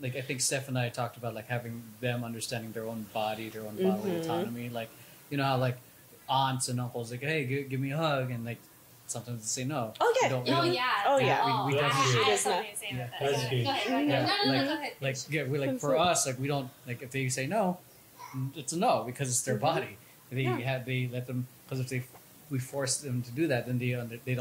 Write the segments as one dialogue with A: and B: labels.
A: like I think Steph and I talked about like having them understanding their own body, their own bodily autonomy. Like, you know how like aunts and uncles like, hey, give me a hug, and like sometimes they say no.
B: Oh yeah.
A: We
C: I
A: definitely.
C: have something to say about that.
D: That's huge.
C: Go ahead. Go ahead.
A: Like yeah, we like for us like we don't like if they say no, it's a no because it's their body. They let them because if we force them to do that, then they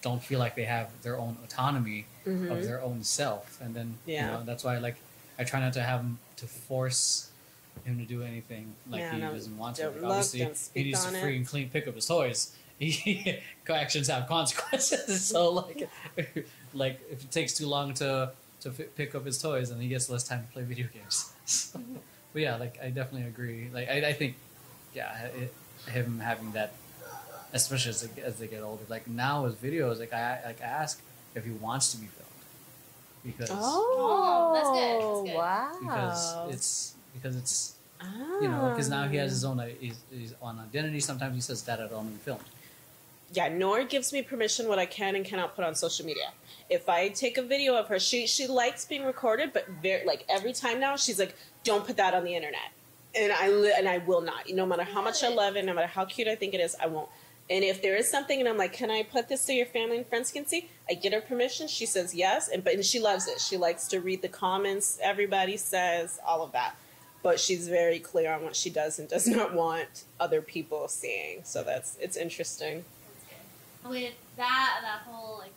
A: don't feel like they have their own autonomy of their own self, and then you know that's why like I try not to have him to force him to do anything like he doesn't want to. Like, obviously, he needs to free and clean pick up his toys. Actions have consequences. So like if it takes too long to pick up his toys, then he gets less time to play video games. But yeah, like I definitely agree. Like I think him having that, especially as they get older. Like now with videos, like I ask if he wants to be filmed because
C: that's good.
B: Wow.
A: Because it's you know because now he has his own identity. Sometimes he says, "Dad, I don't want to be filmed."
B: Yeah, Nora gives me permission what I can and cannot put on social media. If I take a video of her, she likes being recorded, but like every time now she's like, "Don't put that on the internet," and I will not. No matter how much I love it, no matter how cute I think it is, I won't. And if there is something and I'm like, "Can I put this so your family and friends can see?" I get her permission. She says yes, and she loves it. She likes to read the comments everybody says, all of that. But she's very clear on what she does and does not want other people seeing. So it's interesting.
C: With that whole like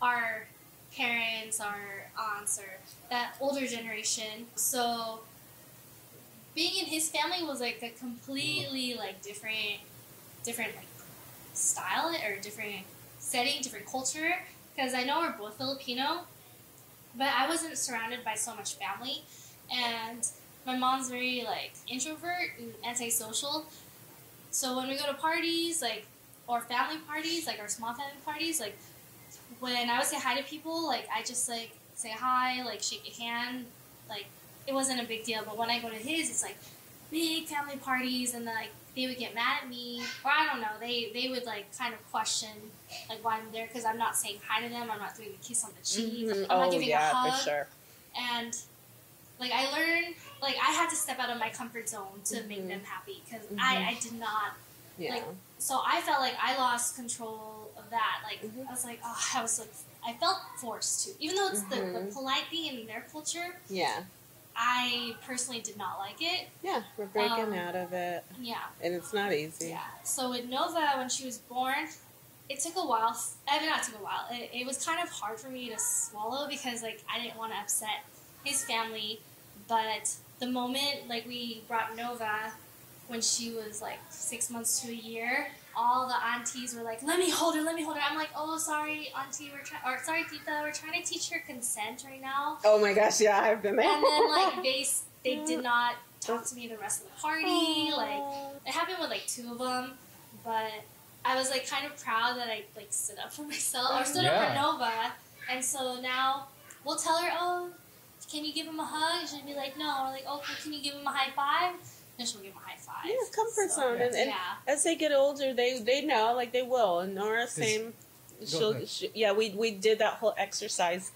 C: our parents, our aunts, or that older generation. So being in his family was like a completely like different like style or different setting, different culture. Because I know we're both Filipino, but I wasn't surrounded by so much family, and my mom's very like introvert and antisocial. So when we go to parties, like or family parties, like our small family parties, like when I would say hi to people, like I just like say hi, like shake a hand, like it wasn't a big deal. But when I go to his, it's like big family parties, and like they would get mad at me, or I don't know, they would like kind of question like why I'm there because I'm not saying hi to them, I'm not doing a kiss on the cheek, I'm not giving a hug,
B: for sure.
C: And like I learned, like I had to step out of my comfort zone to make them happy because I did not.
B: Yeah.
C: Like, so I felt like I lost control of that. Like, I was like, I felt forced to. Even though it's the polite thing in their culture.
B: Yeah.
C: I personally did not like it.
B: Yeah, we're breaking out of it.
C: Yeah.
B: And it's not easy.
C: Yeah. So with Nova, when she was born, it took a while. I mean, not took a while. It was kind of hard for me to swallow because, like, I didn't want to upset his family. But the moment, like, we brought Nova when she was like 6 months to a year, all the aunties were like, let me hold her. I'm like, oh, sorry, auntie, sorry, tita, we're trying to teach her consent right now.
B: Oh my gosh, yeah, I've been there.
C: And then like they did not talk to me the rest of the party. Like it happened with like 2 of them, but I was like kind of proud that I like stood up for myself or stood up for Nova. And so now we'll tell her, oh, can you give him a hug? She'll be like, no. We're like, oh, can you give him a high five? And she'll give him a high five.
B: Yeah, comfort zone. And as they get older, they know, like they will. And Nora, same. We did that whole exercise.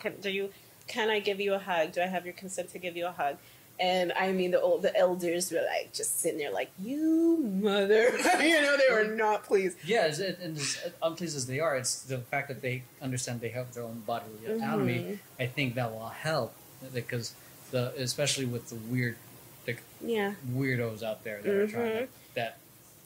B: Can I give you a hug? Do I have your consent to give you a hug? And I mean, the elders were like just sitting there, like, you mother, you know, they were not pleased.
A: Yeah, and as unpleased as they are, it's the fact that they understand they have their own bodily autonomy. I think that will help because especially with the weird. Weirdos out there that are trying that,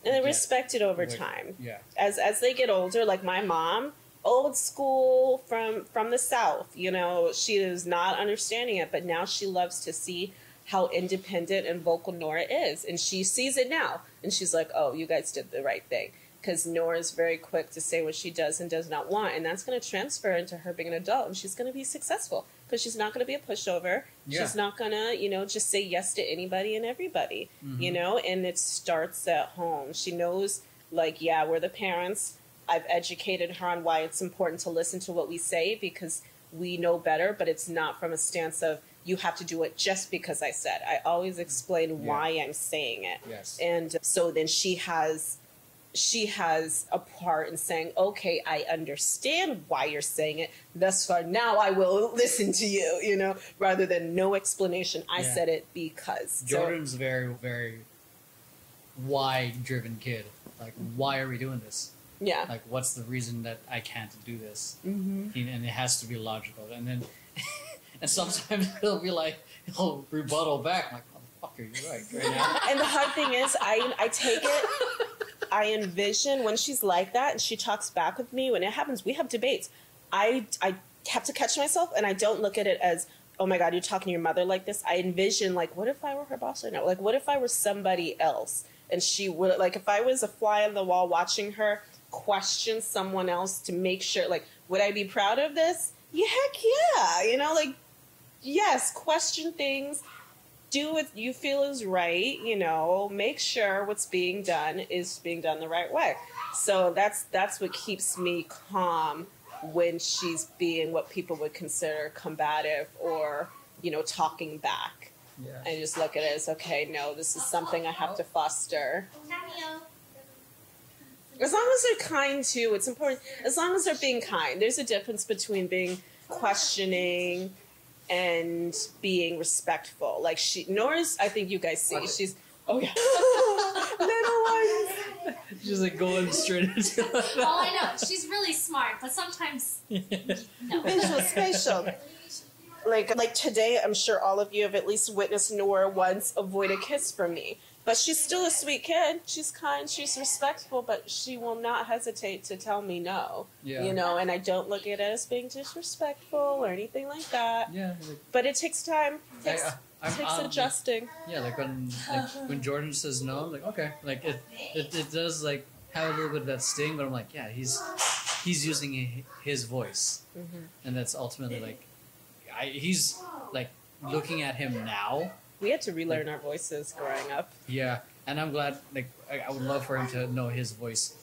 B: and they respect it over time.
A: Yeah,
B: as they get older, like my mom, old school from the South, you know, she is not understanding it, but now she loves to see how independent and vocal Nora is, and she sees it now, and she's like, oh, you guys did the right thing. Because Nora's very quick to say what she does and does not want, and that's going to transfer into her being an adult, and she's going to be successful because she's not going to be a pushover. Yeah. She's not going to, you know, just say yes to anybody and everybody, you know, and it starts at home. She knows, like, yeah, we're the parents. I've educated her on why it's important to listen to what we say because we know better, but it's not from a stance of you have to do it just because I said. I always explain why I'm saying it.
A: Yes.
B: And so then she has she has a part in saying, okay, I understand why you're saying it. Thus far, now I will listen to you, you know, rather than no explanation. I said it because.
A: Jordan's very, very why-driven kid. Like, why are we doing this?
B: Yeah.
A: Like, what's the reason that I can't do this?
B: Mm-hmm.
A: And it has to be logical. And then, and sometimes he'll be like, he'll rebuttal back. I'm like, motherfucker, you're right now.
B: And the hard thing is, I take it, I envision when she's like that and she talks back with me, when it happens, we have debates. I have to catch myself and I don't look at it as, oh my God, you're talking to your mother like this. I envision, like, what if I were her boss right now? Like, what if I were somebody else? And she would, like, if I was a fly on the wall watching her question someone else to make sure, like, would I be proud of this? Yeah, heck yeah. You know, like, yes, question things. Do what you feel is right, you know, make sure what's being done is being done the right way. So that's what keeps me calm when she's being what people would consider combative or, you know, talking back.
A: Yeah.
B: I just look at it as, okay, no, this is something I have to foster. As long as they're kind, too, it's important. As long as they're being kind. There's a difference between being questioning and being respectful. Like, Nora's, I think you guys see, she's, oh yeah. Little ones.
A: She's like going straight into it.
C: Oh, I know. She's really smart, but sometimes, no.
B: Visual, spatial. Like today, I'm sure all of you have at least witnessed Nora once avoid a kiss from me. But she's still a sweet kid. She's kind, she's respectful, but she will not hesitate to tell me no.
A: Yeah.
B: You know, and I don't look at it as being disrespectful or anything like that.
A: Yeah. Like,
B: But it takes time. It takes adjusting.
A: Yeah, like when Jordan says no, I'm like, okay. Like it does like have a little bit of that sting, but I'm like, yeah, he's using his voice.
B: Mm-hmm.
A: And that's ultimately like he's like looking at him now.
B: We had to relearn our voices growing up.
A: Yeah, and I'm glad. Like, I would love for him to know his voice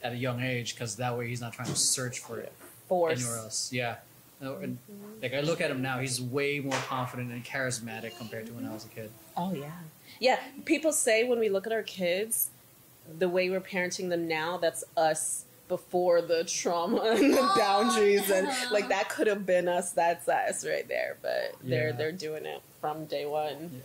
A: at a young age, because that way he's not trying to search for it anywhere else. Yeah, and like I look at him now, he's way more confident and charismatic compared to when I was a kid.
B: Oh yeah, yeah. People say when we look at our kids, the way we're parenting them now, that's us before the trauma and the boundaries, and like that could have been us. That's us right there. But they're doing it from day one.
A: Yeah.